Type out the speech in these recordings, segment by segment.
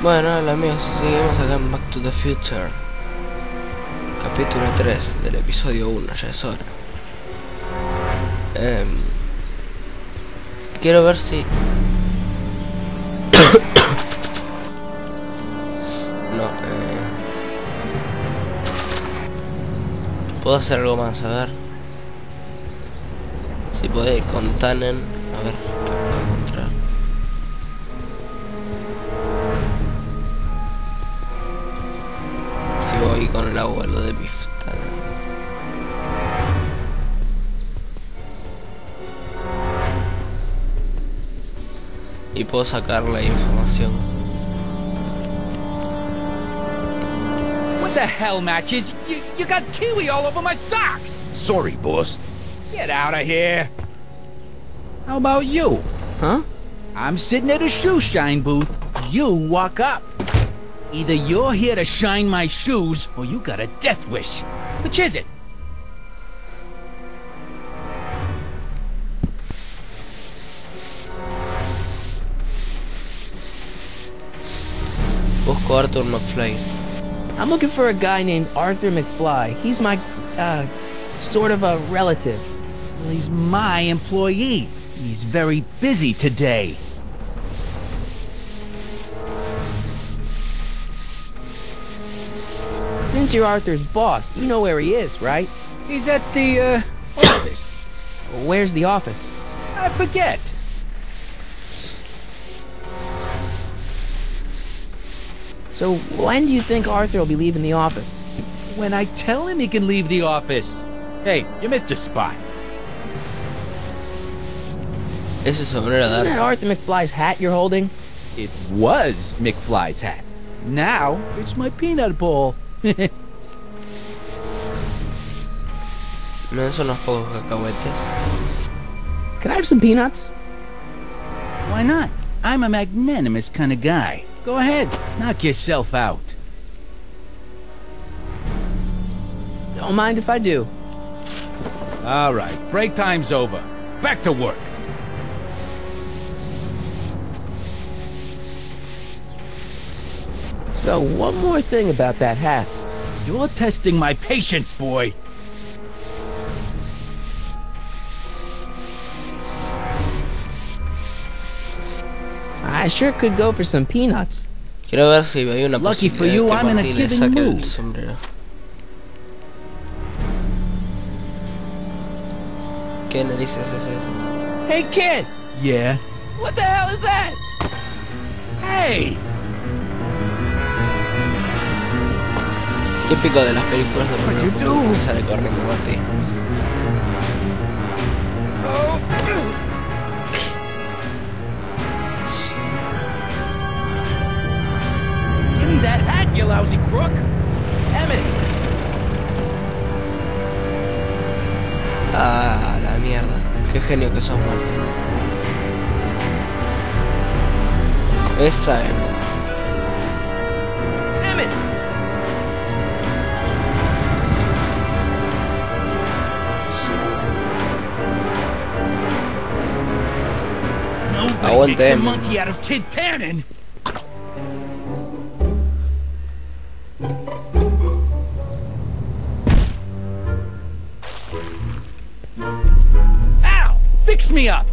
Bueno, hola amigos, seguimos acá en Back to the Future. Capítulo 3 del episodio 1, ya es hora. Quiero ver si... no, puedo hacer algo más, a ver. Si puedo ir con Tannen, a ver qué puedo encontrar. Si voy con el abuelo de Biff Tannen. Y puedo sacar la información. What the hell, Matches? You got kiwi all over my socks! Sorry, boss. Get out of here! How about you? Huh? I'm sitting at a shoe shine booth. You walk up. Either you're here to shine my shoes, or you got a death wish. Which is it? Busco Arthur McFly. I'm looking for a guy named Arthur McFly. He's my, sort of a relative. Well, he's my employee. He's very busy today. Since you're Arthur's boss, you know where he is, right? He's at the, office. Where's the office? I forget. So when do you think Arthur will be leaving the office? When I tell him he can leave the office. Hey, you missed a spot. Ese sombrero de Isn't that Arthur. Arthur McFly's hat you're holding? It was McFly's hat. Now, it's my peanut bowl. Me dan unos pocos cacahuetes. Can I have some peanuts? Why not? I'm a magnanimous kind of guy. Go ahead, knock yourself out. Don't mind if I do. All right, break time's over. Back to work. So one more thing about that hat. You're testing my patience, boy. I sure could go for some peanuts. Quiero ver si hay una Lucky for posibilidad you, que I'm in a Martí le giving saque el mood. sombrero. ¿Qué narices es eso? Hey kid! Yeah? What the hell is that? Hey! Típico de las películas de What you Volver Al do? Futuro que sale corriendo Martí. Give me that hat, you lousy crook! Emmett! Ah, la mierda. Qué genio que sos, Martí. Esa es, man. Emmett! Nobody Aguante, makes a Emmett. monkey out of Kid Tannen! Ow! Fix me up!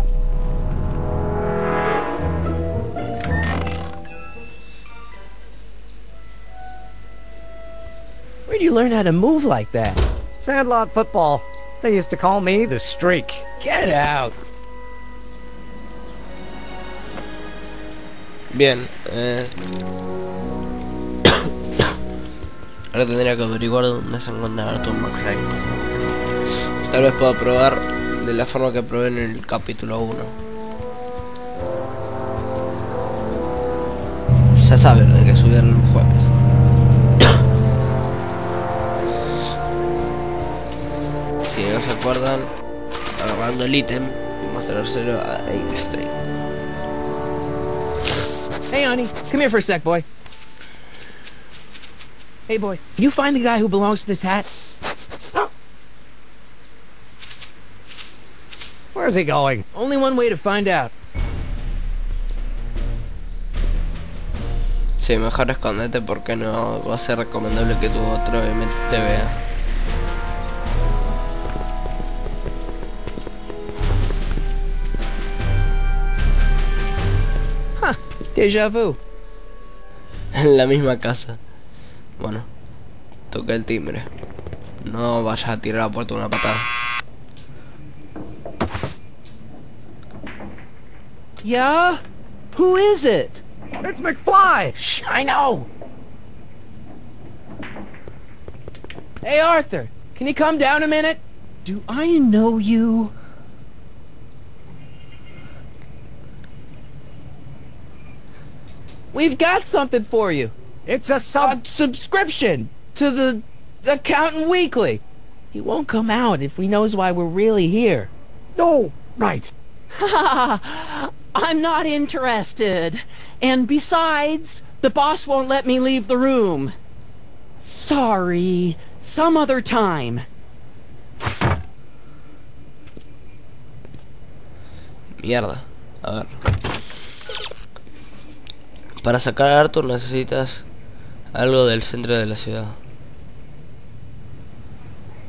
Where'd you learn how to move like that? Sandlot football. They used to call me the Streak. Get out! Bien, ahora tendría que averiguar dónde se encuentra Arthur McFly. Tal vez pueda probar de la forma que probé en el capítulo 1. Ya saben, hay que subir el jueves. Si no se acuerdan, agarrando el ítem, mostrárselo a Einstein. Hey, honey, come here for a sec, boy. Hey, boy, can you find the guy who belongs to this hat? Where's he going? Only one way to find out. Sí, mejor escondete porque no va a ser recomendable que tu otro te vea. Huh, déjà vu. En la misma casa. Bueno, toca el timbre. No vayas a tirar la puerta una patada. Yeah? Who is it? It's McFly! Shh, I know. Hey, Arthur, can you come down a minute? Do I know you? We've got something for you. It's a A subscription to the Accountant Weekly. He won't come out if he knows why we're really here. No, right. I'm not interested. And besides, the boss won't let me leave the room. Sorry. Some other time. Mierda. A ver. Para sacar a Arthur necesitas algo del centro de la ciudad.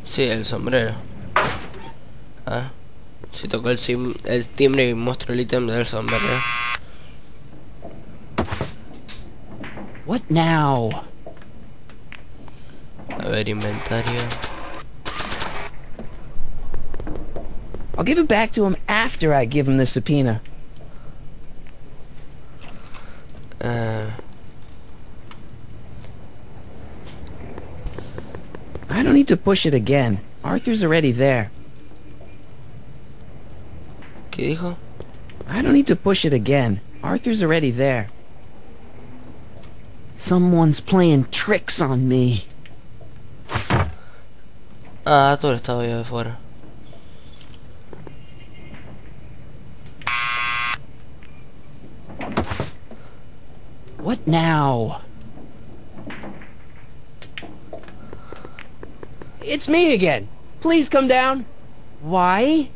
Sí, el sombrero. Ah. Si toco el timbre y muestro el ítem del sombrero. What now? A ver, inventario. I'll give it back to him after I give him the subpoena. I don't need to push it again. Arthur's already there. ¿Qué dijo? I don't need to push it again. Arthur's already there. Someone's playing tricks on me. Ah, Arthur estaba ahí afuera. What now? It's me again. Please come down. Why?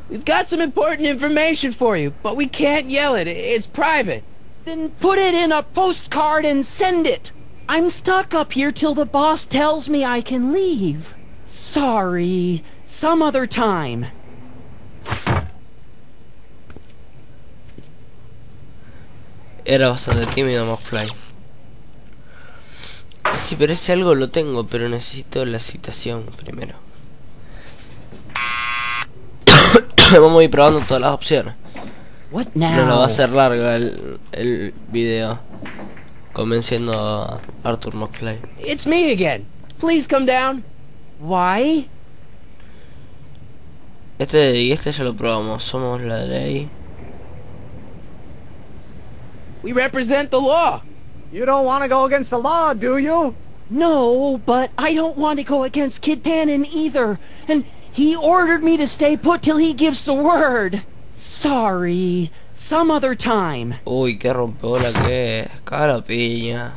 We've got some important information for you, but we can't yell it. It's private. Then put it in a postcard and send it. I'm stuck up here till the boss tells me I can leave. Sorry. Some other time. Era bastante tímido McFly. Sí, pero ese algo lo tengo, pero necesito la citación primero. Vamos a ir probando todas las opciones. What now? No lo va a hacer larga el video convenciendo a Arthur McFly. It's me again. Please come down. Why? Este ya lo probamos. Somos la ley. We represent the law. You don't want to go against the law, do you? No, but I don't want to go against Kid Tannen either. And he ordered me to stay put till he gives the word. Sorry. Some other time. Uy, qué rompeola que es. Cara piña.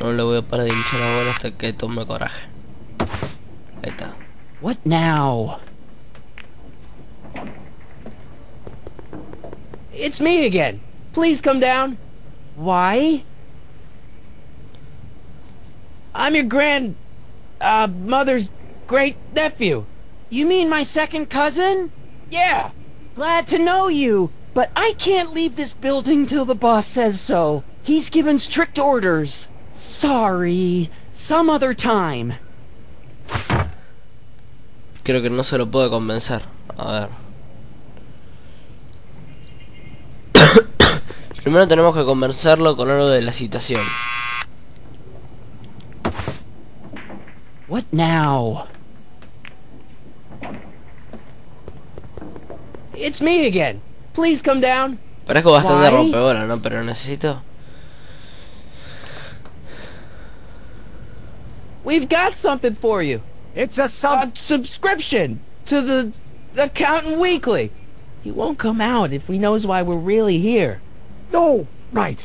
No le voy a parar de hinchar la bola hasta que tome coraje. Ahí está. What now? It's me again. Please come down. Why? I'm your mother's great nephew. You mean my second cousin? Yeah. Glad to know you, but I can't leave this building till the boss says so. He's given strict orders. Sorry. Some other time. Creo que no se lo puede convencer. A ver. Primero tenemos que convencerlo con algo de la citación. What now? It's me again. Please come down. Parezco bastante Why? rompebola, ¿no? Pero necesito... We've got something for you. It's a A subscription to the Accountant Weekly. He won't come out if he knows why we're really here. No, right.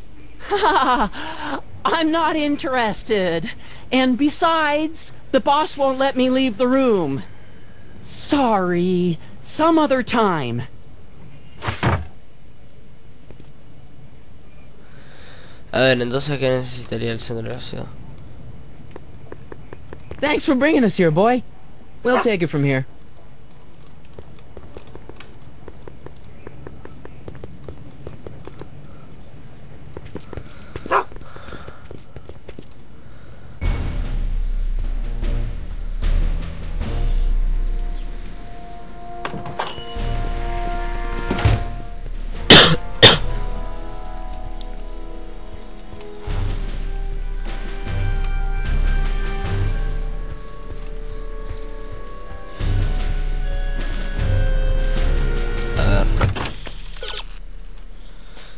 I'm not interested. And besides, The boss won't let me leave the room. Sorry. Some other time. A ver, entonces, ¿qué necesitaría el centro de la ciudad? Thanks for bringing us here, boy. We'll take it from here.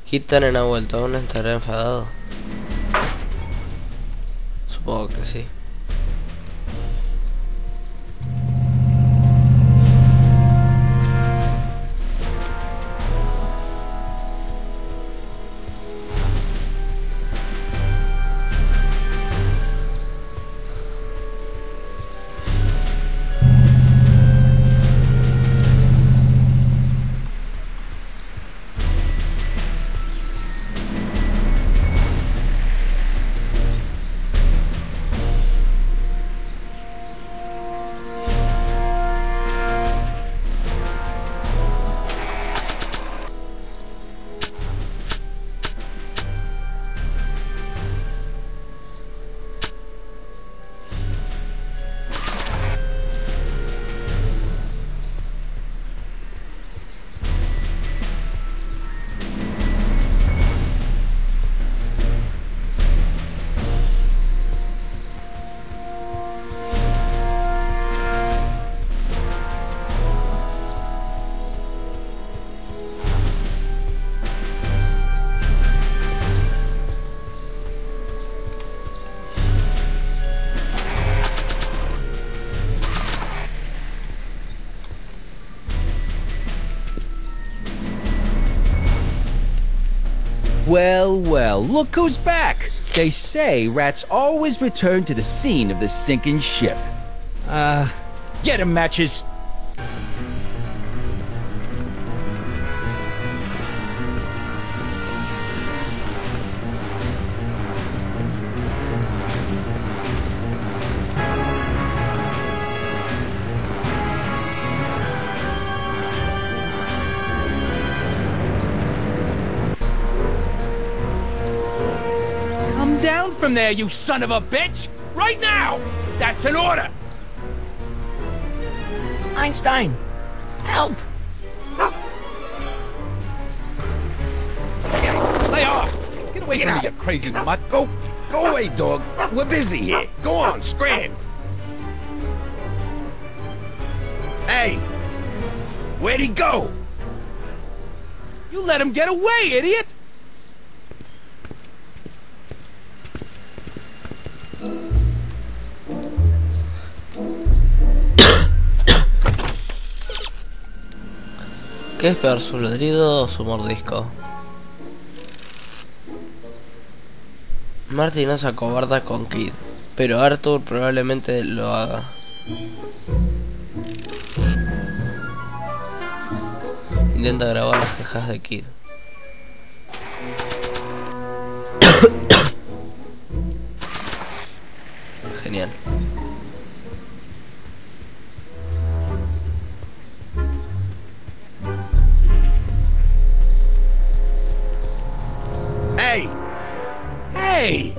Kid Tannen ha vuelto, ¿aún estará enfadado? Supongo que sí. Well, well, look who's back! They say rats always return to the scene of the sinking ship. Get 'em, Matches! Come down from there, you son of a bitch! Right now! That's an order! Einstein! Help! Lay off! Get away from me, you crazy mutt! Go away, dog. We're busy here. Go on, scram. Hey, where'd he go? You let him get away, idiot! ¿Qué es peor, su ladrido o su mordisco? Marty no se acobarda con Kid, pero Arthur probablemente lo haga. Intenta grabar las quejas de Kid. Genial. Hey! Hey!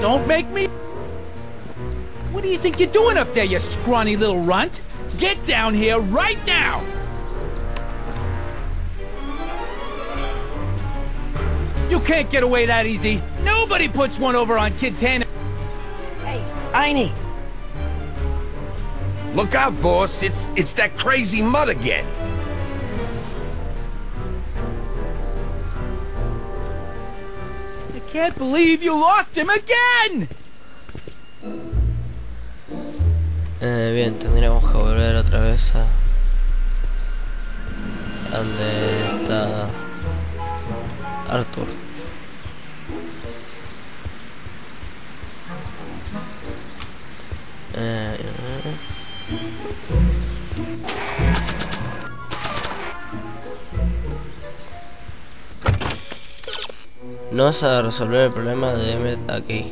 Don't make me... What do you think you're doing up there, you scrawny little runt? Get down here right now! You can't get away that easy. Nobody puts one over on Kid Tannen. Hey, Einie! Look out, boss. It's that crazy mutt again. can't believe you lost him again! Bien, tendríamos que volver otra vez a donde está Arthur. No vas a resolver el problema de Emmett aquí.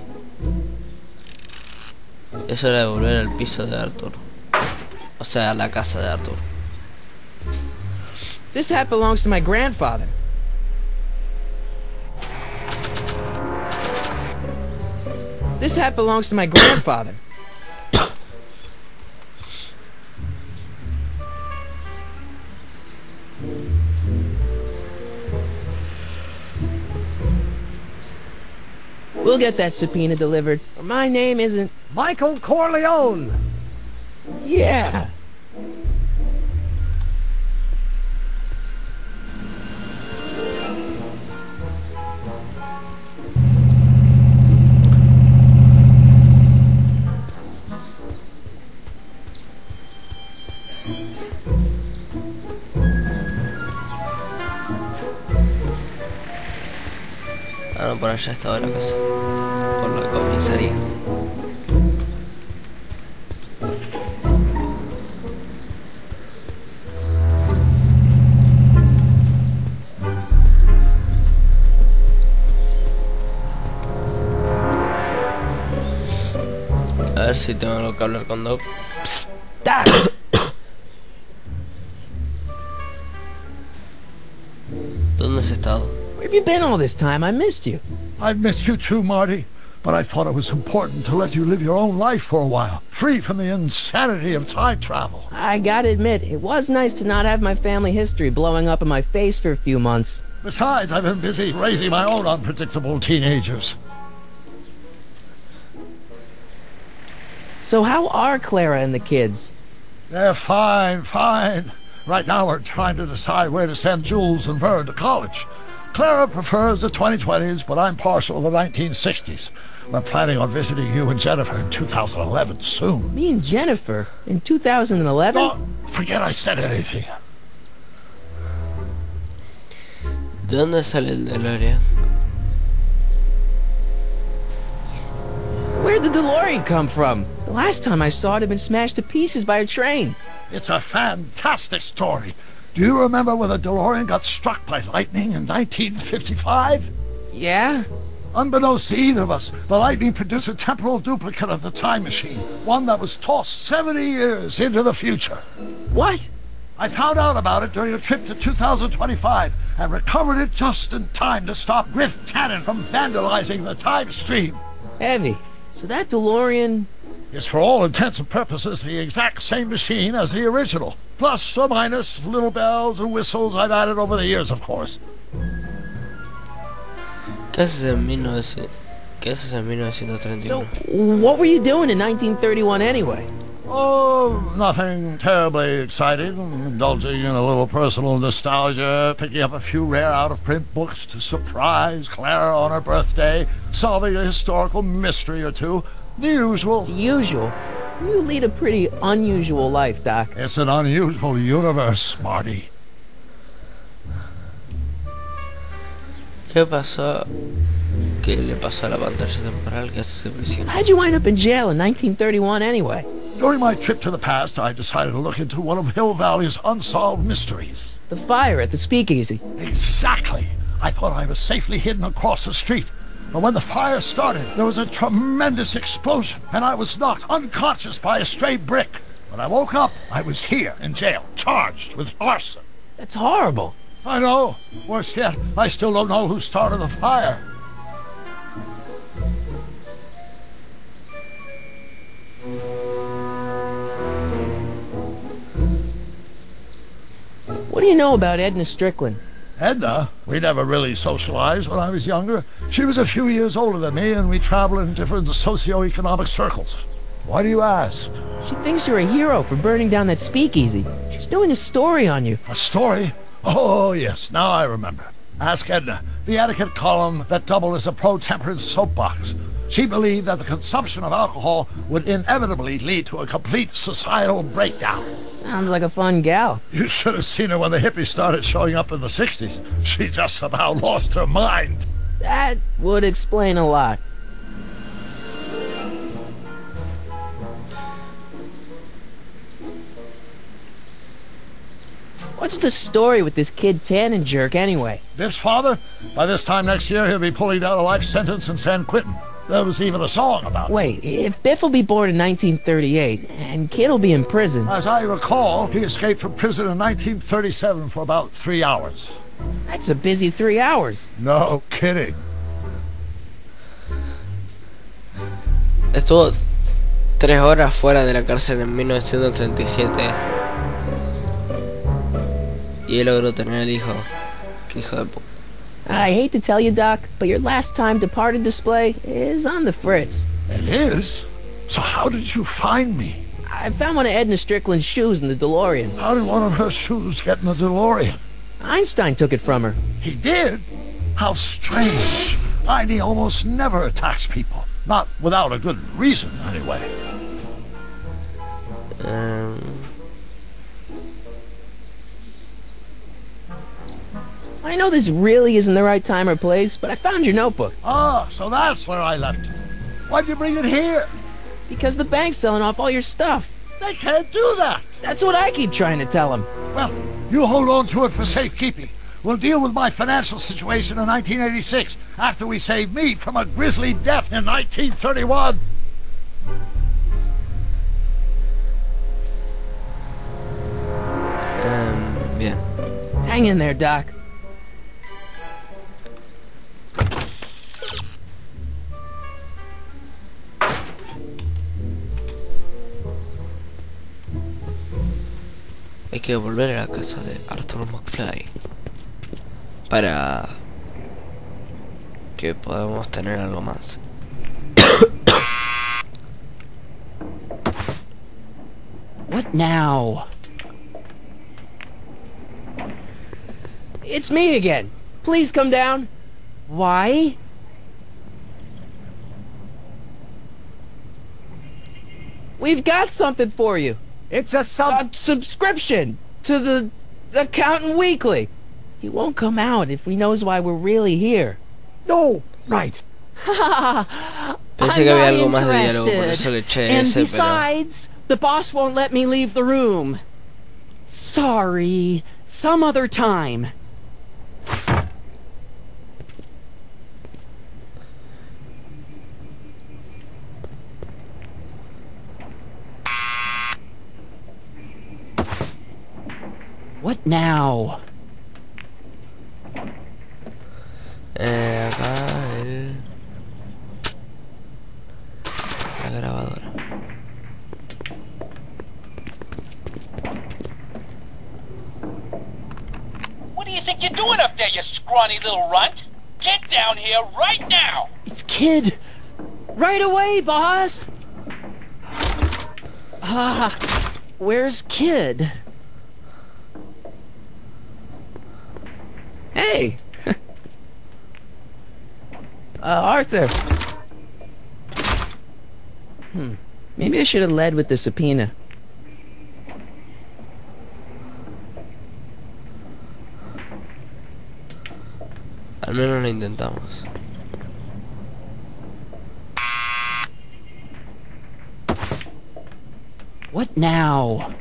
Es hora de volver al piso de Arthur. O sea, a la casa de Arthur. This hat belongs to my grandfather. This hat belongs to my grandfather. We'll get that subpoena delivered, or my name isn't... Michael Corleone! Yeah. Ah, no, por allá estaba la casa. Por la comisaría. A ver si tengo algo que hablar con Doc. Psst, Doc! ¿Dónde has estado? Where have you been all this time? I missed you. I've missed you too, Marty. But I thought it was important to let you live your own life for a while, free from the insanity of time travel. I gotta admit, it was nice to not have my family history blowing up in my face for a few months. Besides, I've been busy raising my own unpredictable teenagers. So how are Clara and the kids? They're fine, fine. Right now we're trying to decide where to send Jules and Vern to college. Clara prefers the 2020s, but I'm partial to the 1960s. We're planning on visiting you and Jennifer in 2011 soon. Me and Jennifer? In 2011? Oh, forget I said anything. ¿De dónde sale el DeLorean? Where'd the DeLorean come from? The last time I saw it had been smashed to pieces by a train. It's a fantastic story. Do you remember when the DeLorean got struck by lightning in 1955? Yeah? Unbeknownst to either of us, the lightning produced a temporal duplicate of the time machine, one that was tossed 70 years into the future. What? I found out about it during a trip to 2025 and recovered it just in time to stop Griff Tannen from vandalizing the time stream. Heavy. So that DeLorean... It's for all intents and purposes the exact same machine as the original. Plus or minus little bells and whistles I've added over the years, of course. ¿Qué haces en 1931? So, what were you doing in 1931 anyway? Oh, nothing terribly exciting. Indulging in a little personal nostalgia, picking up a few rare out-of-print books to surprise Clara on her birthday, solving a historical mystery or two. The usual. The usual? You lead a pretty unusual life, Doc. It's an unusual universe, Marty. ¿Qué pasó? ¿Qué le pasó a la pantalla temporal que hace prisión? How'd you wind up in jail in 1931 anyway? During my trip to the past, I decided to look into one of Hill Valley's unsolved mysteries. The fire at the speakeasy. Exactly. I thought I was safely hidden across the street. But when the fire started, there was a tremendous explosion, and I was knocked unconscious by a stray brick. When I woke up, I was here in jail, charged with arson. That's horrible. I know. Worse yet, I still don't know who started the fire. What do you know about Edna Strickland? Edna? We never really socialized when I was younger. She was a few years older than me, and we traveled in different socio-economic circles. Why do you ask? She thinks you're a hero for burning down that speakeasy. She's doing a story on you. A story? Oh, yes, now I remember. Ask Edna, the etiquette column that doubled as a pro-temperance soapbox. She believed that the consumption of alcohol would inevitably lead to a complete societal breakdown. Sounds like a fun gal. You should have seen her when the hippies started showing up in the 60s. She just about lost her mind. That would explain a lot. What's the story with this kid Tannen jerk anyway? Biff's father? By this time next year, he'll be pulling down a life sentence in San Quentin. There was even a song about it. Wait, if Biff will be born in 1938, and Kid will be in prison... As I recall, he escaped from prison in 1937 for about 3 hours. That's a busy 3 hours. No kidding. Estuvo 3 horas fuera de la cárcel en 1937. Y él logró tener el hijo. Qué hijo de puta. I hate to tell you, Doc, but your last time departed display is on the fritz. It is? So how did you find me? I found one of Edna Strickland's shoes in the DeLorean. How did one of her shoes get in the DeLorean? Einstein took it from her. He did? How strange. Heidi almost never attacks people. Not without a good reason, anyway. I know this really isn't the right time or place, but I found your notebook. Ah, so that's where I left it. Why'd you bring it here? Because the bank's selling off all your stuff. They can't do that. That's what I keep trying to tell them. Well, you hold on to it for safekeeping. We'll deal with my financial situation in 1986 after we save me from a grisly death in 1931. Bien. Hang in there, Doc. Hay que volver a la casa de Arthur McFly para que podamos tener algo más. What now? It's me again. Please come down. Why? We've got something for you. It's a Subscription to the Accountant Weekly. He won't come out if he knows why we're really here. No, right. Pensé que había algo más de diálogo, por eso le eché And ese, besides, the boss won't let me leave the room. Sorry, some other time. What now? Acá la grabadora. What do you think you're doing up there, you scrawny little runt? Get down here right now! It's Kid. Right away, boss. Where's Kid? Hey! Arthur! Maybe I should have led with the subpoena. Al menos lo intentamos. What now?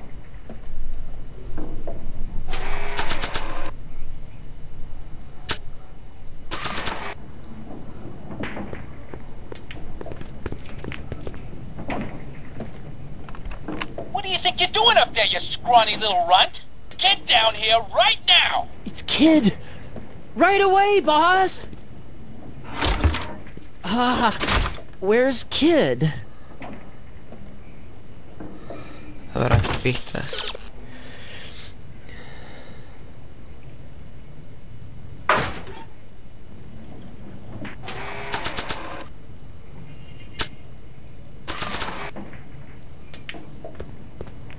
What do you think you're doing up there, you scrawny little runt? Get down here right now! It's Kid. Right away, boss. Where's Kid? Habrá pistas.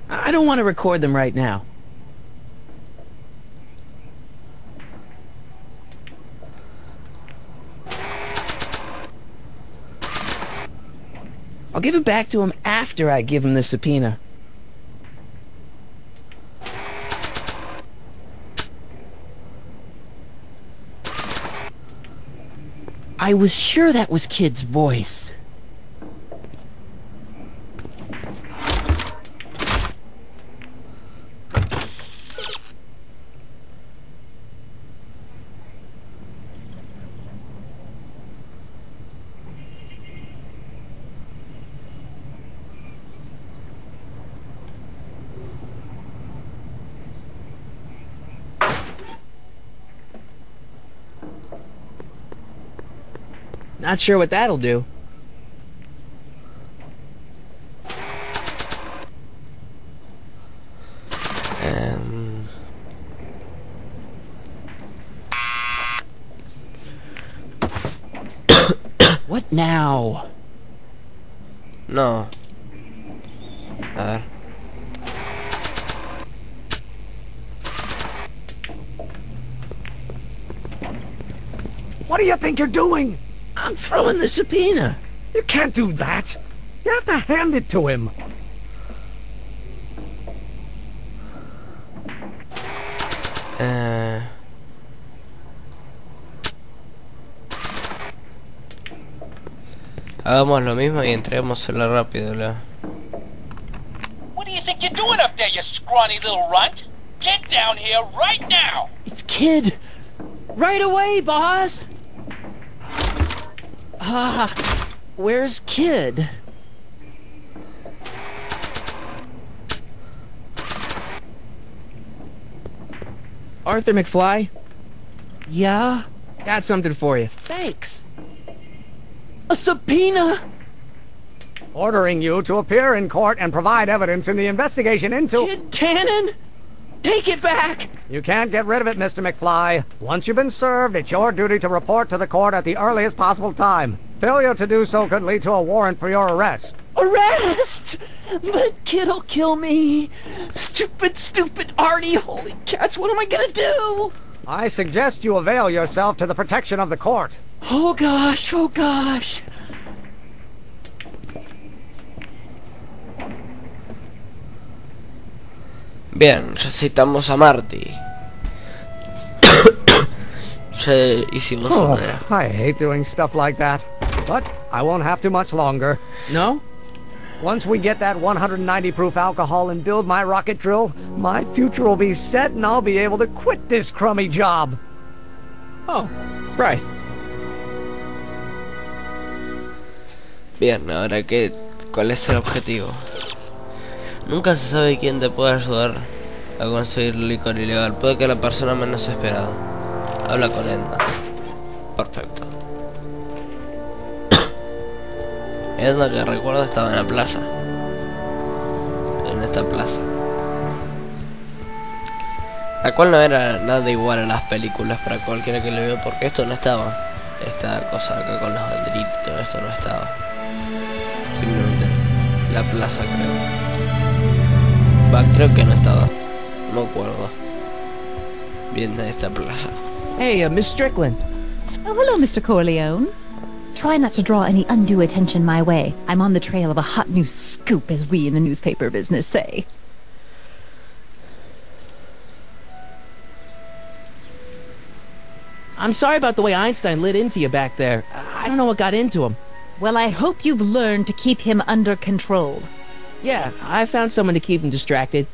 I don't want to record them right now. give it back to him after I give him the subpoena. I was sure that was Kid's voice. Not sure what that'll do. What now? No. A ver. What do you think you're doing? I'm throwing the subpoena. You can't do that. You have to hand it to him. Hagamos lo mismo y entreguémosela rápido, Leo. What do you think you're doing up there, you scrawny little runt? Get down here right now! It's Kid! Right away, boss! Where's Kid? Arthur McFly, Yeah? got something for you. Thanks. A subpoena? Ordering you to appear in court and provide evidence in the investigation into... Kid Tannen? Take it back! You can't get rid of it, Mr. McFly. Once you've been served, it's your duty to report to the court at the earliest possible time. Failure to do so could lead to a warrant for your arrest. Arrest! But Kid'll kill me. Stupid Artie. Holy cats, what am I gonna do? I suggest you avail yourself to the protection of the court. Oh gosh, oh gosh. Bien, recitamos a Marty. Ya hicimos una. I hate doing stuff like that. But I won't have to much longer. No? Once we get that 190 proof alcohol and build my rocket drill, my future will be set and I'll be able to quit this crummy job. Oh, right. Bien, ahora que... ¿Cuál es el objetivo? Nunca se sabe quién te puede ayudar a conseguir licor ilegal. Puede que la persona menos esperada. Habla con Edna. Perfecto. Edna, que recuerdo, estaba en la plaza. En esta plaza. La cual no era nada igual a las películas para cualquiera que lo vea, porque esto no estaba. Esta cosa acá con los banderitos, todo esto no estaba. Simplemente la plaza, creo. Creo que no estaba. No me acuerdo bien de esta plaza. Hey, Miss Strickland. Oh, hello, Mr. Corleone. Try not to draw any undue attention my way. I'm on the trail of a hot new scoop, as we in the newspaper business say. I'm sorry about the way Einstein lit into you back there. I don't know what got into him. Well, I hope you've learned to keep him under control. Yeah, I found someone to keep him distracted.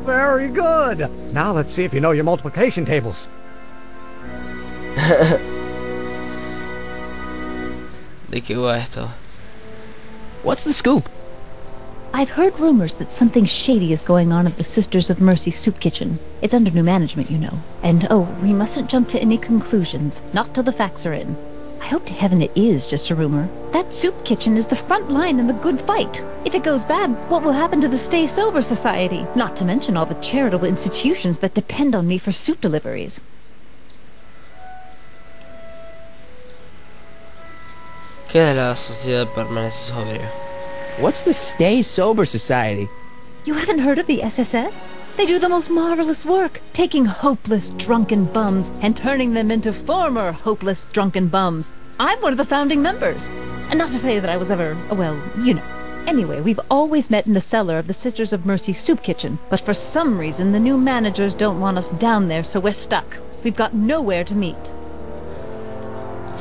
Very good. Now let's see if you know your multiplication tables. ¿De qué va esto? What's the scoop? I've heard rumors that something shady is going on at the Sisters of Mercy soup kitchen. It's under new management, you know. And oh, we mustn't jump to any conclusions, not till the facts are in. I hope to heaven it is just a rumor. That soup kitchen is the front line in the good fight. If it goes bad, what will happen to the Stay Sober Society? Not to mention all the charitable institutions that depend on me for soup deliveries. ¿Qué de la sociedad permanece sobria? What's the Stay Sober Society? You haven't heard of the SSS? They do the most marvelous work, taking hopeless drunken bums and turning them into former hopeless drunken bums. I'm one of the founding members. And not to say that I was ever, well, you know. Anyway, we've always met in the cellar of the Sisters of Mercy soup kitchen, but for some reason the new managers don't want us down there, so we're stuck. We've got nowhere to meet.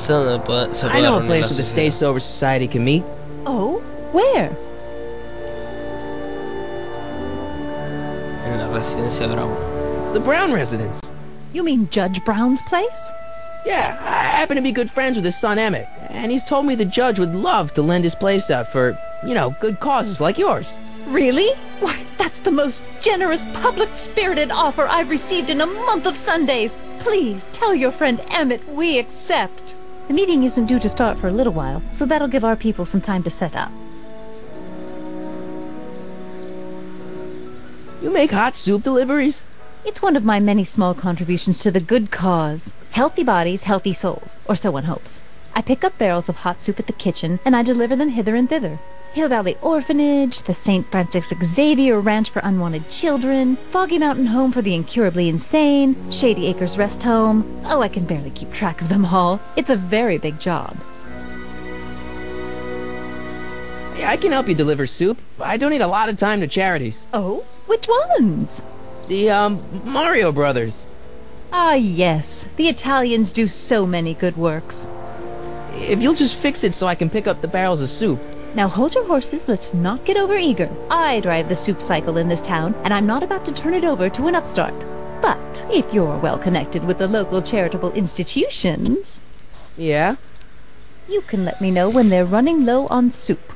I know a place where the Stay Sober Society can meet. Oh? Where? En la residencia Brown. The Brown residence. You mean Judge Brown's place? Yeah, I happen to be good friends with his son Emmett, and he's told me the judge would love to lend his place out for, you know, good causes like yours. Really? Why, that's the most generous, public-spirited offer I've received in a month of Sundays. Please, tell your friend Emmett we accept. The meeting isn't due to start for a little while, so that'll give our people some time to set up. You make hot soup deliveries? It's one of my many small contributions to the good cause. Healthy bodies, healthy souls, or so one hopes. I pick up barrels of hot soup at the kitchen, and I deliver them hither and thither. Hill Valley Orphanage, the St. Francis Xavier Ranch for Unwanted Children, Foggy Mountain Home for the Incurably Insane, Shady Acres Rest Home. Oh, I can barely keep track of them all. It's a very big job. Yeah, I can help you deliver soup. I donate a lot of time to charities. Oh? Which ones? The, Mario Brothers. Ah, yes. The Italians do so many good works. If you'll just fix it so I can pick up the barrels of soup. Now hold your horses, let's not get over-eager. I drive the soup cycle in this town, and I'm not about to turn it over to an upstart. But if you're well-connected with the local charitable institutions... Yeah? You can let me know when they're running low on soup.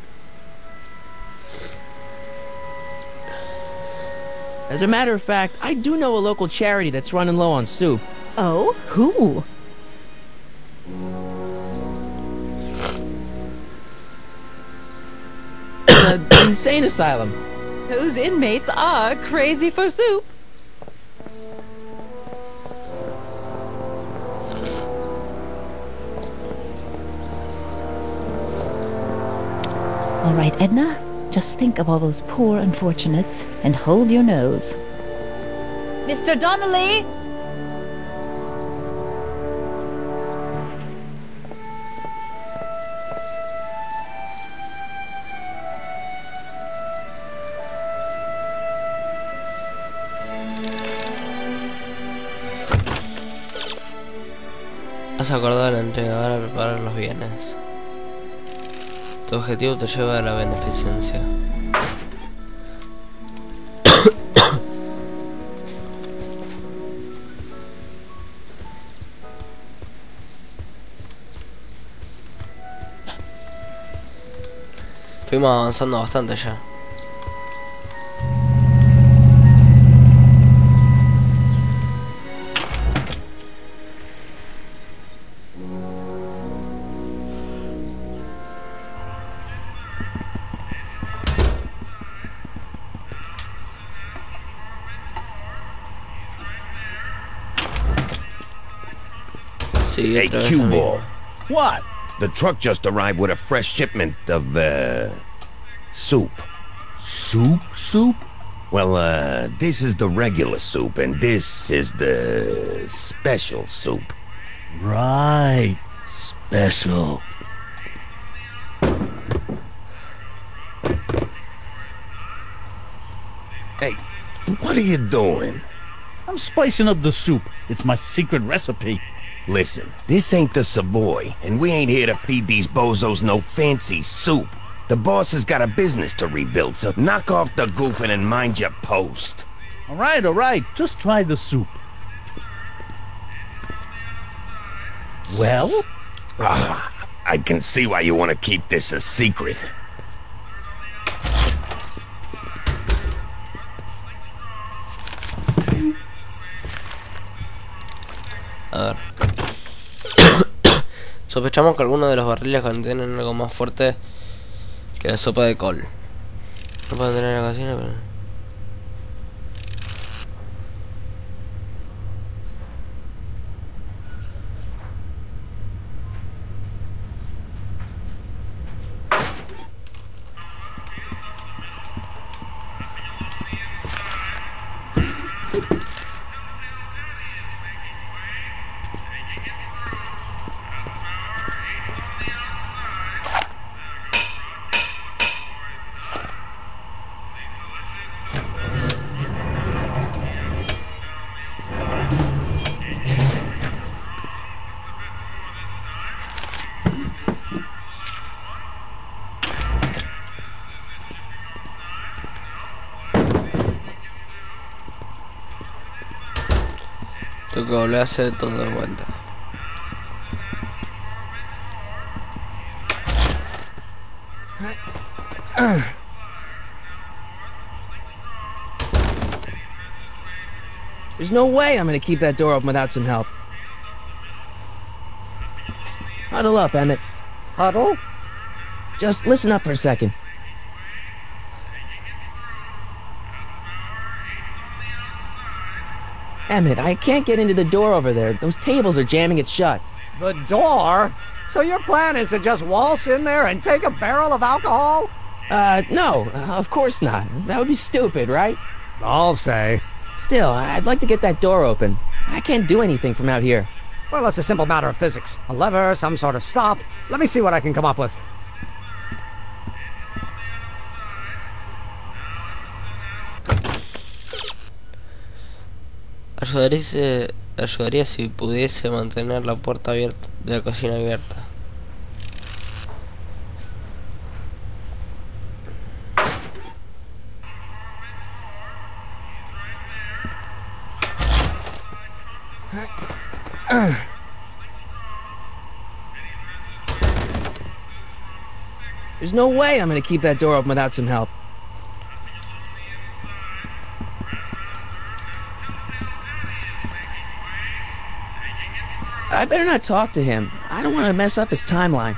As a matter of fact, I do know a local charity that's running low on soup. Oh? Who? The insane asylum. Those inmates are crazy for soup. All right, Edna. Just think of all those poor unfortunates and hold your nose. Mr. Donnelly! Has acordado la entrega, ahora preparar los bienes. Tu objetivo te lleva a la beneficencia. Fuimos avanzando bastante ya. Hey, Q-Ball. What? The truck just arrived with a fresh shipment of, soup. Soup? Well, this is the regular soup, and this is the special soup. Right. Special. Hey, what are you doing? I'm spicing up the soup. It's my secret recipe. Listen, this ain't the Savoy, and we ain't here to feed these bozos no fancy soup. The boss has got a business to rebuild, so knock off the goofing and mind your post. All right. Just try the soup. Well? I can see why you want to keep this a secret. A ver. Sospechamos que algunos de los barriles contienen algo más fuerte que la sopa de col. No pueden tener en la cocina, pero... Tengo que volver a hacer todo de vuelta. There's no way I'm gonna keep that door open without some help. Huddle up, Emmett. Huddle? Just listen up for a second. Emmett, I can't get into the door over there. Those tables are jamming it shut. The door? So your plan is to just waltz in there and take a barrel of alcohol? No, of course not. That would be stupid, right? I'll say. Still, I'd like to get that door open. I can't do anything from out here. Well, it's a simple matter of physics. A lever, some sort of stop. Let me see what I can come up with. Ayudaría si pudiese mantener la puerta abierta de la cocina abierta. There's no way I'm gonna keep that door open without some help. I better not talk to him. I don't want to mess up his timeline.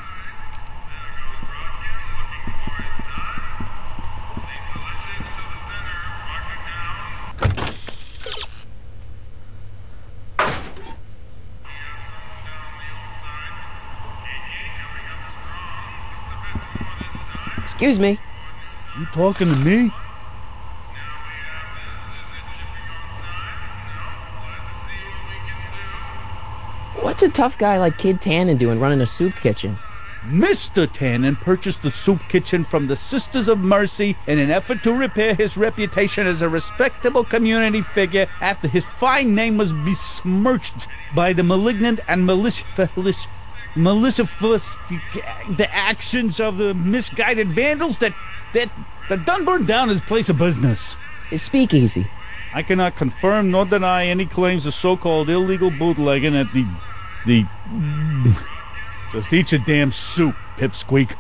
Excuse me. You talking to me? What's a tough guy like Kid Tannen doing running a soup kitchen? Mr. Tannen purchased the soup kitchen from the Sisters of Mercy in an effort to repair his reputation as a respectable community figure after his fine name was besmirched by the malignant and malicious the actions of the misguided vandals that done burned down his place of business. It's speakeasy. I cannot confirm nor deny any claims of so-called illegal bootlegging at the just eat your damn soup, pipsqueak.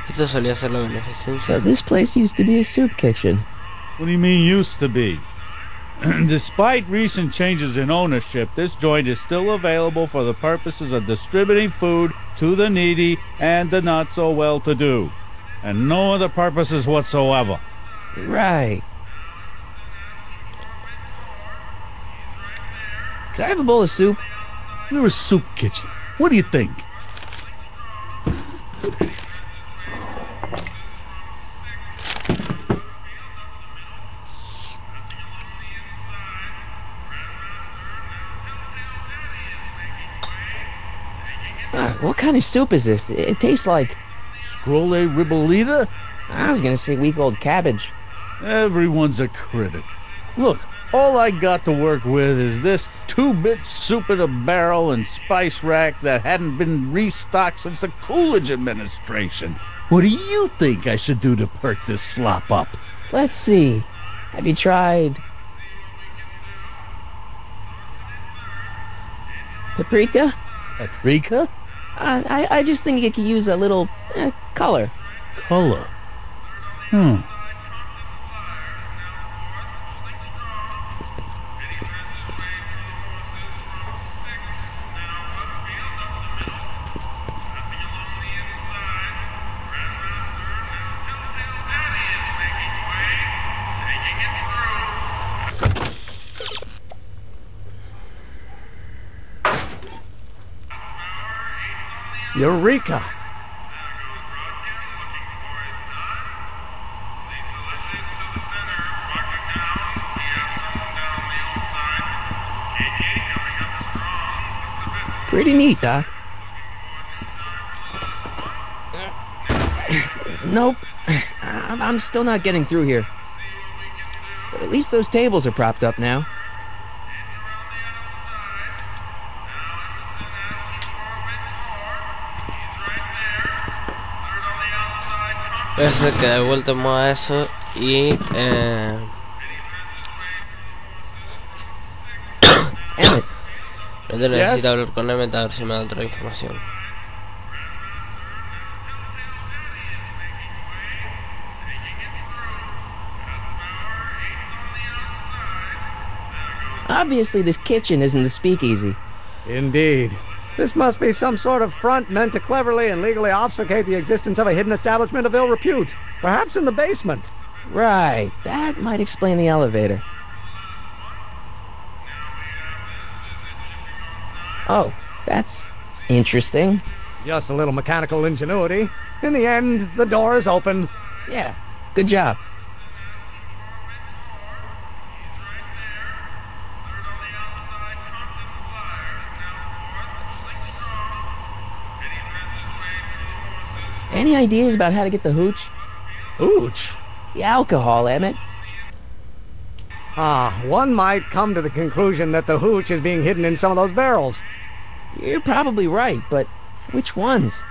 Esto solía ser la beneficencia. So this place used to be a soup kitchen. What do you mean used to be? Despite recent changes in ownership, this joint is still available for the purposes of distributing food to the needy and the not so well-to-do, and no other purposes whatsoever. Right. Could I have a bowl of soup? You're a soup kitchen. What do you think? What kind of soup is this? It tastes like... Scrolle ribolita? I was gonna say week-old cabbage. Everyone's a critic. Look, all I got to work with is this 2-bit soup in a barrel and spice rack that hadn't been restocked since the Coolidge administration. What do you think I should do to perk this slop up? Let's see. Have you tried... paprika? Paprika? I just think it could use a little color. Color? Eureka! Pretty neat, Doc. Nope. I'm still not getting through here. But at least those tables are propped up now. Voy a hacer que de vuelta a eso y Ender Yes? necesita hablar con Emmett a ver si me da otra información. Obviously, this kitchen isn't the speakeasy. Indeed. This must be some sort of front meant to cleverly and legally obfuscate the existence of a hidden establishment of ill repute. Perhaps in the basement. Right, that might explain the elevator. Oh, that's interesting. Just a little mechanical ingenuity. In the end, the door is open. Yeah, good job. Any ideas about how to get the hooch? Hooch? The alcohol, Emmett. One might come to the conclusion that the hooch is being hidden in some of those barrels. You're probably right, but which ones?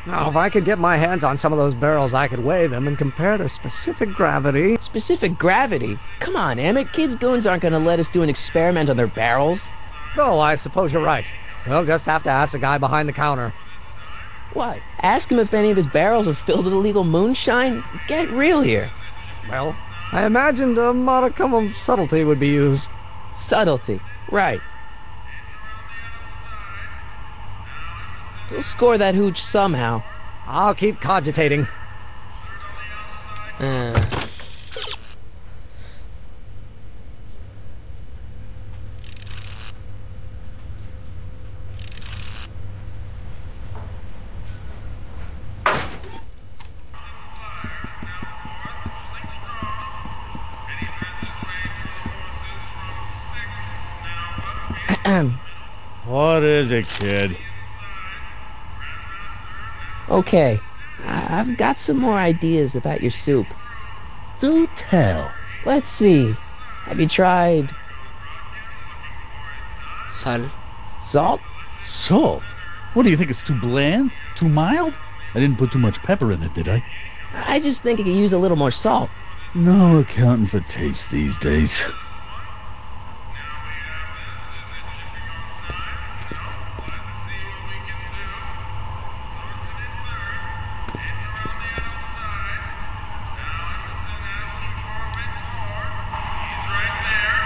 Now, if I could get my hands on some of those barrels, I could weigh them and compare their specific gravity. Specific gravity? Come on, Emmett. Kids' goons aren't going to let us do an experiment on their barrels. Oh, I suppose you're right. We'll just have to ask the guy behind the counter. What? Ask him if any of his barrels are filled with illegal moonshine? Get real here. Well, I imagined a modicum of subtlety would be used. Subtlety. Right. We'll score that hooch somehow. I'll keep cogitating. What is it, kid? Okay, I've got some more ideas about your soup. Do tell. Let's see. Have you tried Sal. salt? Salt? What do you think, it's too bland? Too mild? I didn't put too much pepper in it, did I? I just think it could use a little more salt. No accounting for taste these days.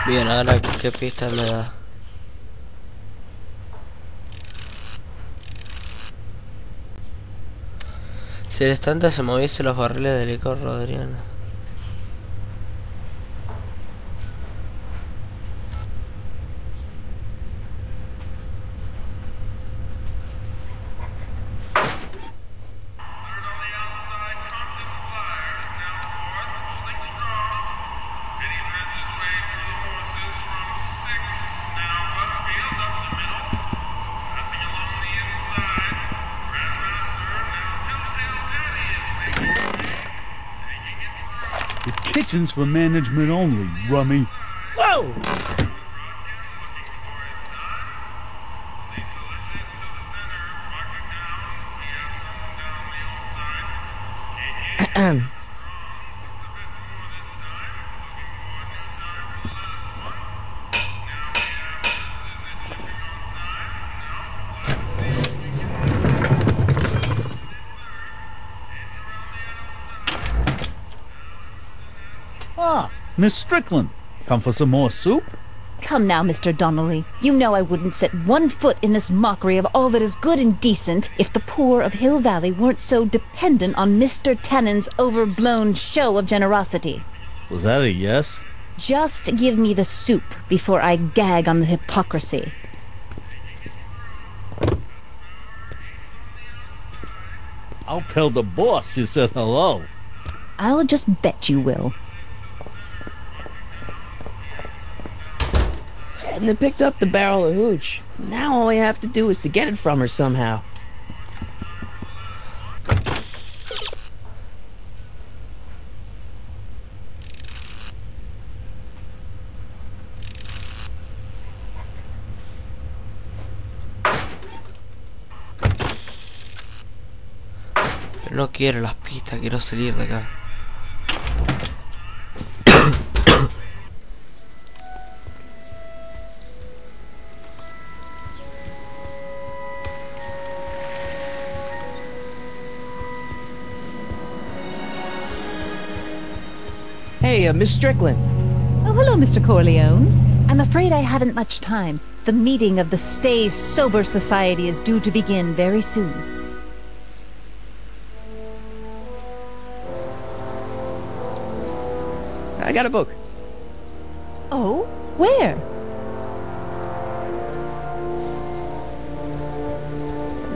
Bien, ahora qué pista me da. Si el estante se moviese, los barriles de licor rodarían. Kitchen's for management only, rummy. Whoa! Ah, Miss Strickland. Come for some more soup? Come now, Mr. Donnelly. You know I wouldn't set one foot in this mockery of all that is good and decent if the poor of Hill Valley weren't so dependent on Mr. Tannen's overblown show of generosity. Was that a yes? Just give me the soup before I gag on the hypocrisy. I'll tell the boss you said hello. I'll just bet you will. Edna picked up the barrel of hooch. Now all I have to do is to get it from her somehow. Pero no quiero las pistas, quiero salir de acá. Hey, Miss Strickland. Oh, hello, Mr. Corleone. I'm afraid I haven't much time. The meeting of the Stay Sober Society is due to begin very soon. I got a book. Oh? Where?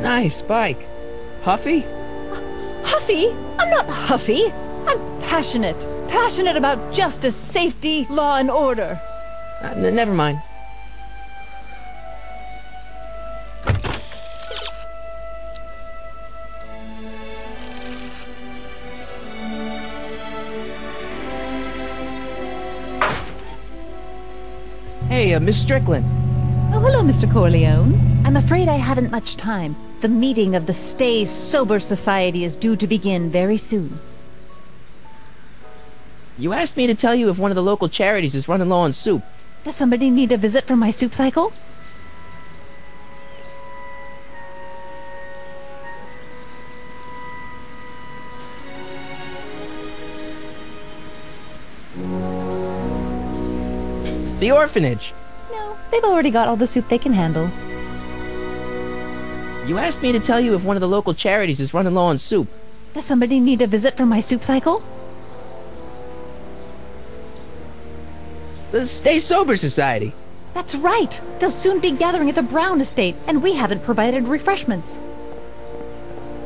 Nice bike. Huffy? Huffy? I'm not huffy. I'm passionate. Passionate about justice, safety, law, and order. Never mind. Hey, Miss Strickland. Oh, hello, Mr. Corleone. I'm afraid I haven't much time. The meeting of the Stay Sober Society is due to begin very soon. You asked me to tell you if one of the local charities is running low on soup. Does somebody need a visit from my soup cycle? The orphanage. No, they've already got all the soup they can handle. You asked me to tell you if one of the local charities is running low on soup. Does somebody need a visit from my soup cycle? The Stay Sober Society. That's right. They'll soon be gathering at the Brown estate, and we haven't provided refreshments.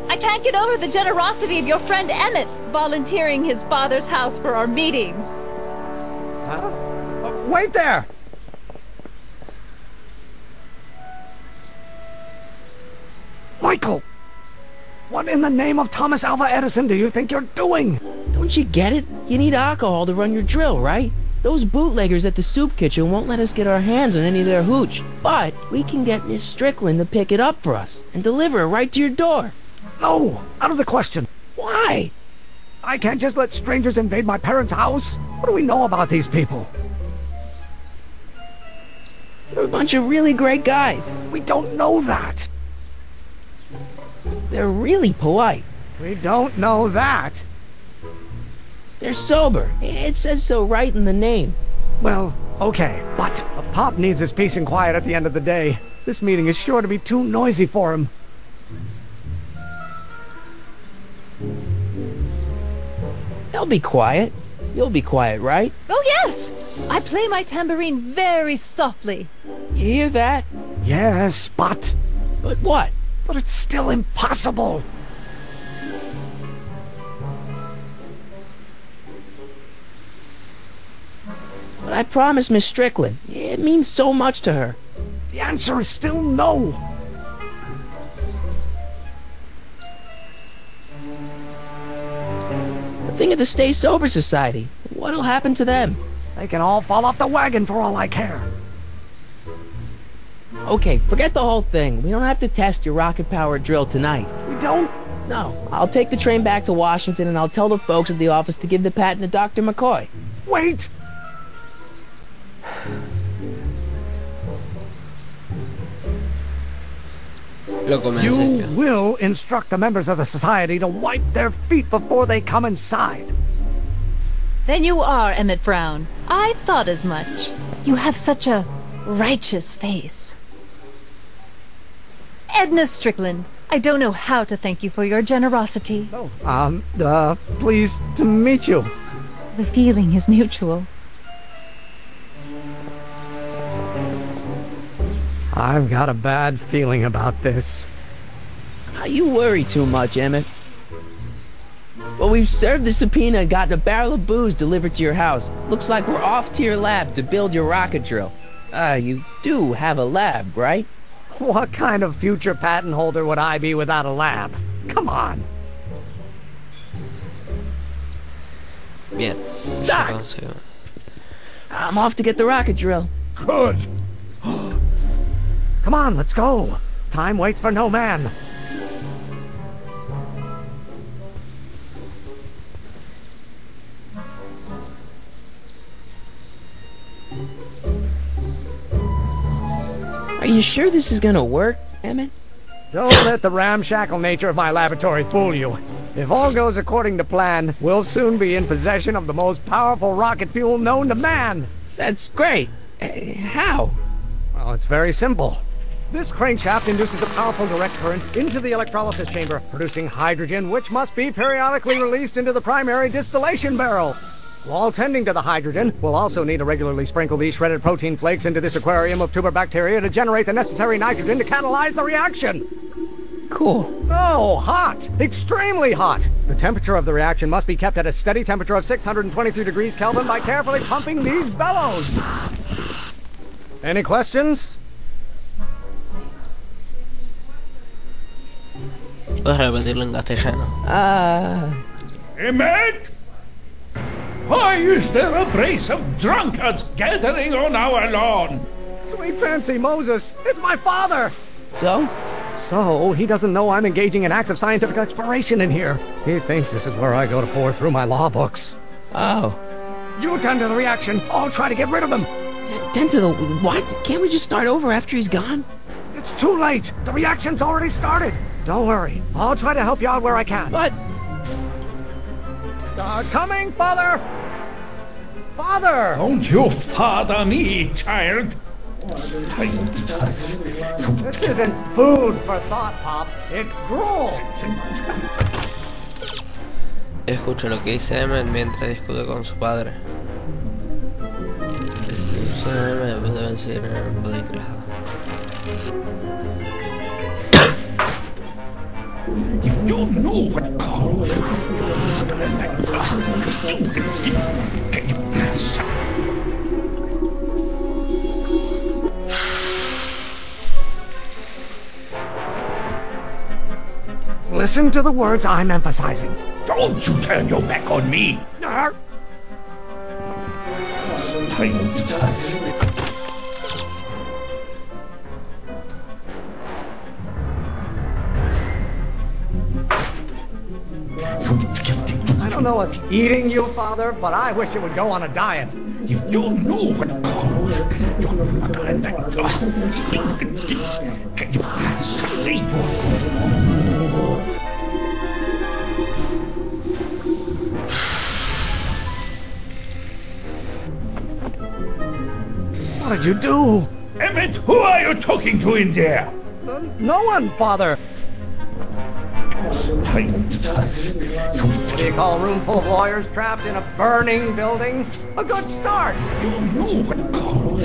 I can't get over the generosity of your friend Emmett, volunteering his father's house for our meeting. Huh? Wait there! Michael! What in the name of Thomas Alva Edison do you think you're doing? Don't you get it? You need alcohol to run your drill, right? Those bootleggers at the soup kitchen won't let us get our hands on any of their hooch. But we can get Miss Strickland to pick it up for us and deliver it right to your door. No, out of the question. Why? I can't just let strangers invade my parents' house. What do we know about these people? They're a bunch of really great guys. We don't know that. They're really polite. We don't know that. They're sober. It says so right in the name. Well, okay, but a Pop needs his peace and quiet at the end of the day. This meeting is sure to be too noisy for him. They'll be quiet. You'll be quiet, right? Oh, yes! I play my tambourine very softly. You hear that? Yes, but... But what? But it's still impossible. But I promised Miss Strickland. It means so much to her. The answer is still no. Think of the Stay Sober Society. What'll happen to them? They can all fall off the wagon for all I care. Okay, forget the whole thing. We don't have to test your rocket-powered drill tonight. We don't? No. I'll take the train back to Washington and I'll tell the folks at the office to give the patent to Dr. McCoy. Wait! You will instruct the members of the society to wipe their feet before they come inside. Then you are Emmett Brown. I thought as much. You have such a righteous face. Edna Strickland, I don't know how to thank you for your generosity. Pleased to meet you. The feeling is mutual. I've got a bad feeling about this. You worry too much, Emmett. Well, we've served the subpoena and gotten a barrel of booze delivered to your house. Looks like we're off to your lab to build your rocket drill. You do have a lab, right? What kind of future patent holder would I be without a lab? Come on. Bien. Doc! I'm off to get the rocket drill. Good. Come on, let's go. Time waits for no man. Are you sure this is gonna work, Emmett? Don't let the ramshackle nature of my laboratory fool you. If all goes according to plan, we'll soon be in possession of the most powerful rocket fuel known to man. That's great. How? Well, it's very simple. This crankshaft induces a powerful direct current into the electrolysis chamber, producing hydrogen, which must be periodically released into the primary distillation barrel. While tending to the hydrogen, we'll also need to regularly sprinkle these shredded protein flakes into this aquarium of tuber bacteria to generate the necessary nitrogen to catalyze the reaction. Cool. Oh, hot! Extremely hot! The temperature of the reaction must be kept at a steady temperature of 623 degrees Kelvin by carefully pumping these bellows. Any questions? Puedes repetirlo en castellano. Emmett? Why is there a brace of drunkards gathering on our lawn? Sweet fancy Moses, it's my father! So? So, he doesn't know I'm engaging in acts of scientific exploration in here. He thinks this is where I go to pore through my law books. Oh. You tend to the reaction. I'll try to get rid of him. Tend to the what? Can't we just start over after he's gone? It's too late. The reaction's already started. Don't worry. I'll try to help you out where I can. But... coming, Father! Father! Don't you father me, child. This isn't food for thought, Pop. It's drool. Escucha lo que dice Emmett mientras discute con su padre. Deben seguir en películas. You don't know what calls. Listen to the words I'm emphasizing. Don't you turn your back on me. I don't know what's eating you, Father, but I wish you would go on a diet. You don't know what calls. What did you do? Emmett, who are you talking to in there? No one, Father. What do you call a room full of lawyers trapped in a burning building? A good start. You know what calls.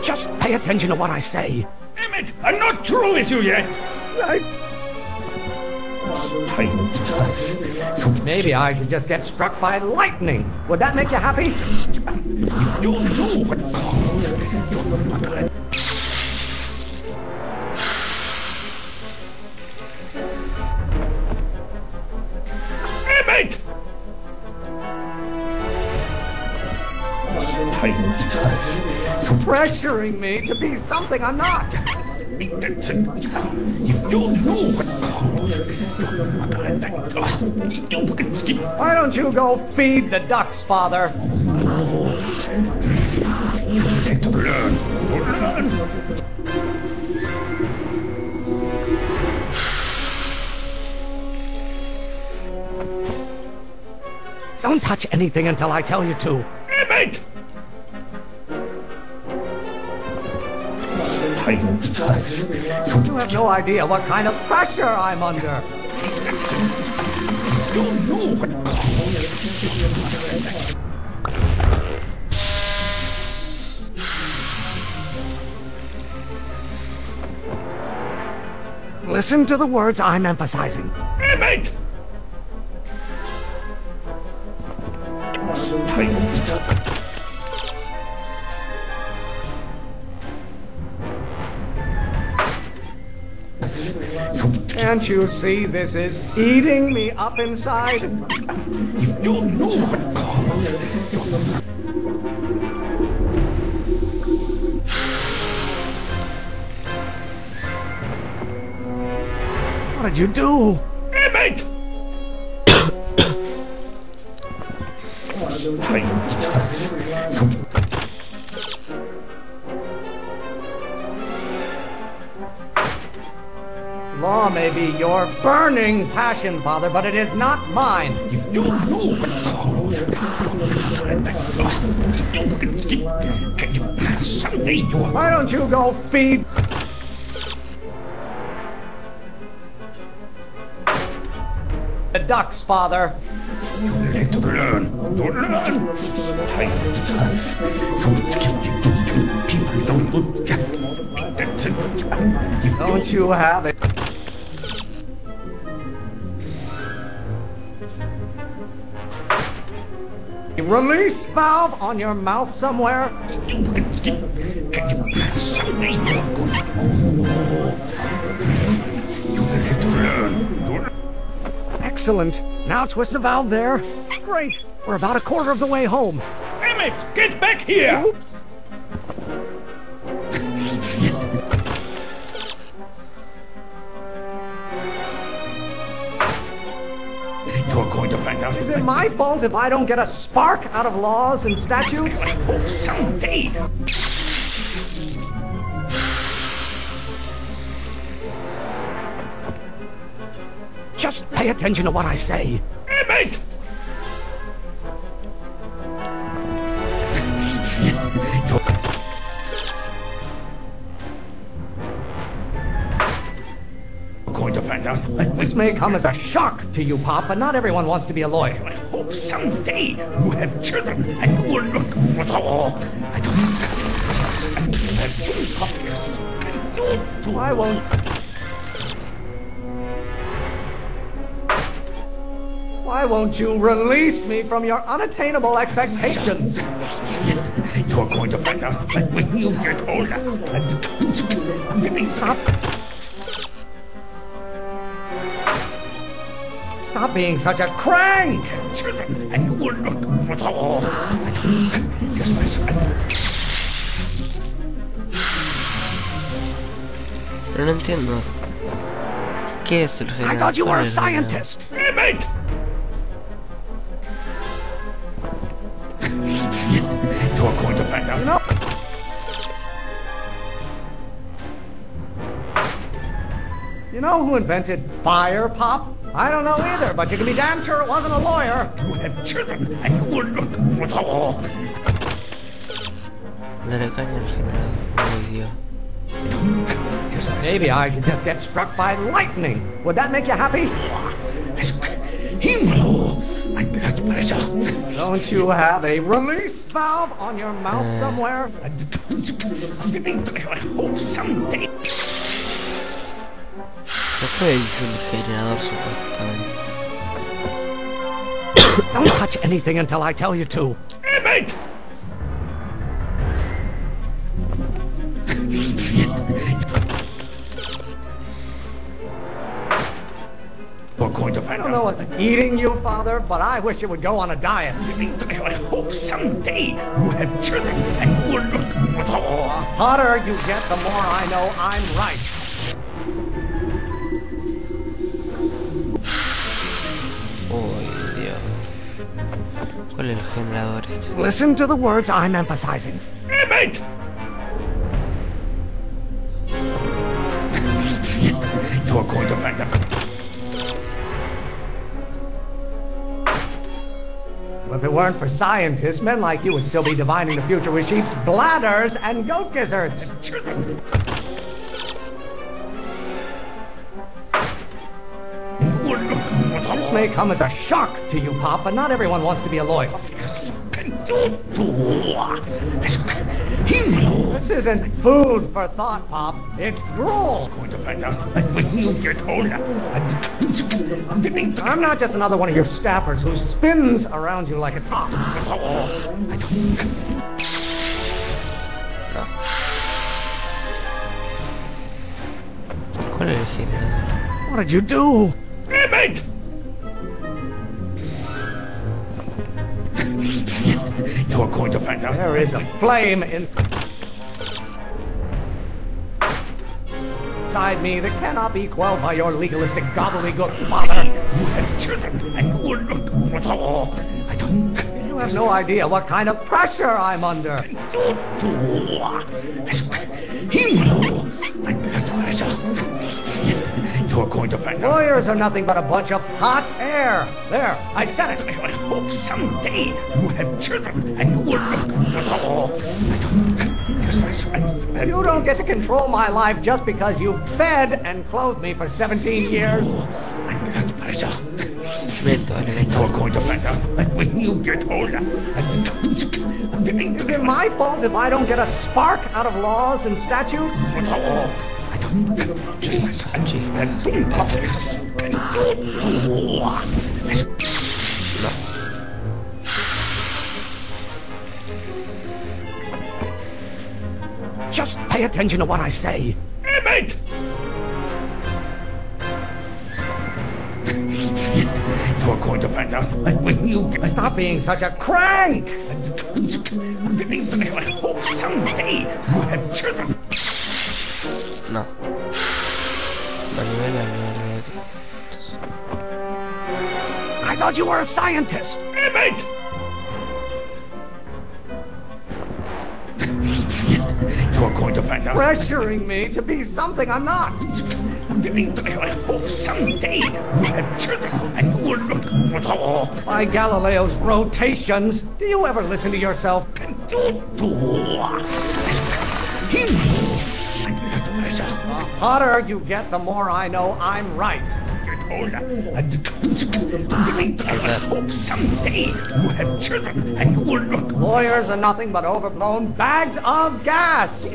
Just pay attention to what I say. Emmett, I'm not through with you yet. Maybe I should just get struck by lightning. Would that make you happy? You don't know what calls. Emmett! Pressuring me to be something I'm not. You don't know what calls. Why don't you go feed the ducks, Father? Learn. Don't touch anything until I tell you to. Emmett! You have no idea what kind of pressure I'm under. You don't know what calls. Listen to the words I'm emphasizing. Emmett! Can't you see this is eating me up inside? You don't know what calls. What did you do? Emmett! Law may be your burning passion, Father, but it is not mine. Why don't you go feed the ducks, Father? Don't you have it? A release valve on your mouth somewhere? Excellent. Now twist the valve there. Great. We're about a quarter of the way home. Emmett, get back here! Oops. You're going to find out. Is it my fault if I don't get a spark out of laws and statutes? I hope someday. Just pay attention to what I say. Emmett! You're going to find out. This may come as a shock to you, Pop, but not everyone wants to be a lawyer. I hope someday you have children and you will look for the law. Why won't... Why won't you release me from your unattainable expectations? You're going to find out that when you get older and Stop being such a crank! children and you will look for the law. Yes, my son. No entiendo. ¿Qué es el generador? I thought you were a ¿Cuál es el generador? scientist! Emmett! You're going to find out. No. You know who invented fire, Pop? I don't know either, but you can be damn sure it wasn't a lawyer. You have children and you will look for the law. Dale caña al generador. Muy Dios. Yes, my Maybe I should just get struck by lightning. Would that make you happy? Don't you have a release valve on your mouth somewhere? I hope someday. ¿Qué fue el generador supuestamente? Don't touch anything until I tell you to. Emmett! We're going to I find don't know out. what's eating you, Father, but I wish you would go on a diet. I hope someday you have children and you will look for the law. The hotter you get, the more I know I'm right. Uy, Dios. ¿Cuál es el generador este? Listen to the words I'm emphasizing. Emmett! You're going to find out. If it weren't for scientists, men like you would still be divining the future with sheep's bladders and goat gizzards. Children. This may come as a shock to you, Pop, but not everyone wants to be a lawyer. This isn't food for thought, Pop. It's drool. Going to find out when you get older. I'm not just another one of your staffers who spins around you like a top. ¿Cuál es el generador? What did you do? Emmett! You're going to find out. There is a flame inside me that cannot be quelled by your legalistic gobbledygook, Father. You have children and you will look for the law. You have no idea what kind of pressure I'm under. You're going to find out. Lawyers are nothing but a bunch of hot air. There, I said it. I hope someday you have children and you will look. You don't get to control my life just because you fed and clothed me for 17 years. You're going to find out when you get older. Is it my fault if I don't get a spark out of laws and statutes? Just pay attention to what I say. Emmett! You're going to find out when you Stop being such a crank! I hope someday you have children. No. I thought you were a scientist. Emmett! You're going to find out. Pressuring me to be something I'm not. I hope someday you have children and you will look. By Galileo's rotations, do you ever listen to yourself? The hotter you get, the more I know I'm right. Get older. I hope someday you have children and you will look. Lawyers are nothing but overblown bags of gas.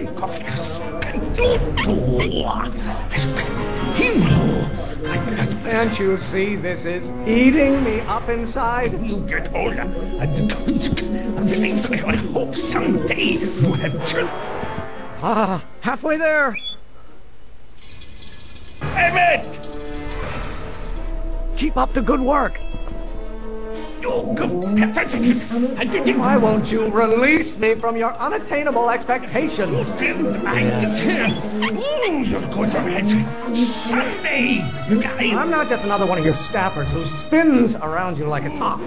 Can't you see this is eating me up inside? You get older. I hope someday you have children. Ah, halfway there. Emmett! Keep up the good work. Why won't you release me from your unattainable expectations? Someday, I'm not just another one of your staffers who spins around you like a top.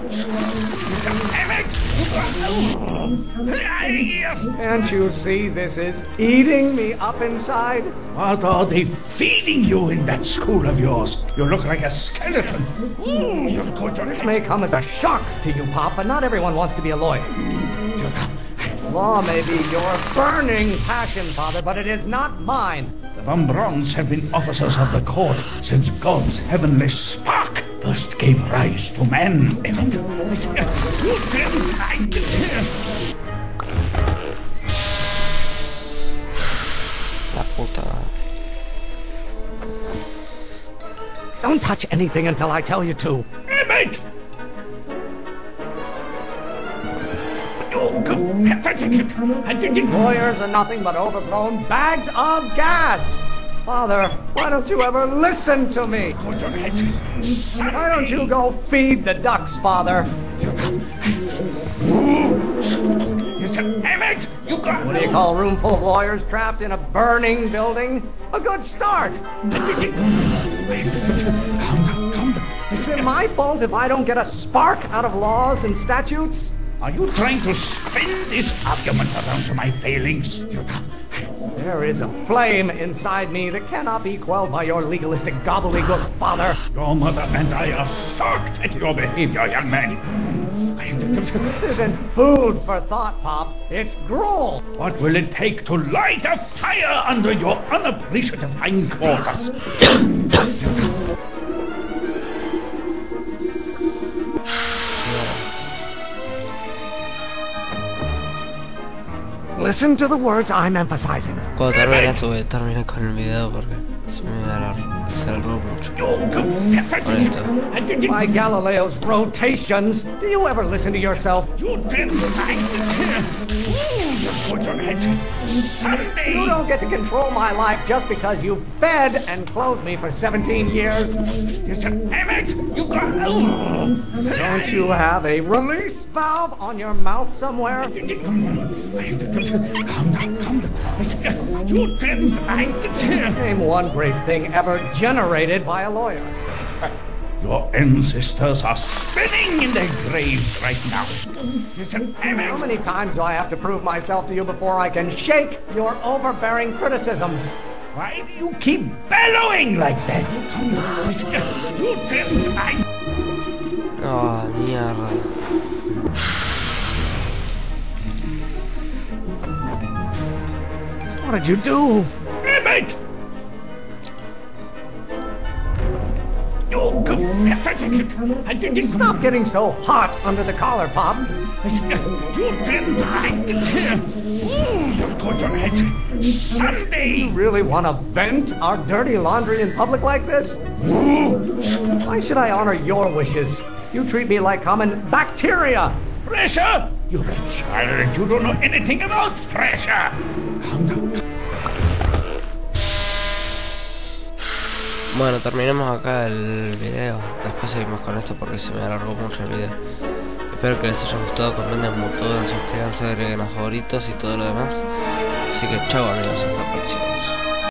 Can't you see this is eating me up inside? What are they feeding you in that school of yours? You look like a skeleton. This may come as a shock to you, Pop, but not everyone wants to be a lawyer. Law may be your burning passion, Father, but it is not mine. The Von Brauns have been officers of the court since God's heavenly spark first gave rise to man. La puta. Don't touch anything until I tell you to. Emmett! Lawyers are nothing but overblown bags of gas. Father, why don't you ever listen to me? Why don't you go feed the ducks, Father? Emmett, you got. What do you call a room full of lawyers trapped in a burning building? A good start. Is it my fault if I don't get a spark out of laws and statutes? Are you trying to spin this argument around to my failings? There is a flame inside me that cannot be quelled by your legalistic gobbledygook, Father. Your mother and I are shocked at your behavior, young man. This isn't food for thought, Pop. It's gruel. What will it take to light a fire under your unappreciative hindquarters? Listen to the words I'm emphasizing. Cuando termine esto voy a terminar con el video porque se me va a alargar mucho. By Galileo's rotations, do you ever listen to yourself? You didn't like it. You don't get to control my life just because you fed and clothed me for 17 years. Emmett, you got. Don't you have a release valve on your mouth somewhere? Calm down, calm down. You didn't like it. Name one great thing ever generated by a lawyer. Your ancestors are spinning in their graves right now. How many times do I have to prove myself to you before I can shake your overbearing criticisms? Why do you keep bellowing like that? You didn't. Oh, mierda. What did you do? Emmett! Oh, I didn't. Stop getting so hot under the collar, Pop. You didn't like it. You're going to it someday. You really want to vent our dirty laundry in public like this? Why should I honor your wishes? You treat me like common bacteria. Pressure? You're a child. You don't know anything about pressure. Bueno, terminamos acá el video. Después seguimos con esto porque se me alargó mucho el video. Espero que les haya gustado, comenten, suscríbanse, agreguen a favoritos y todo lo demás. Así que chao amigos, hasta la próxima.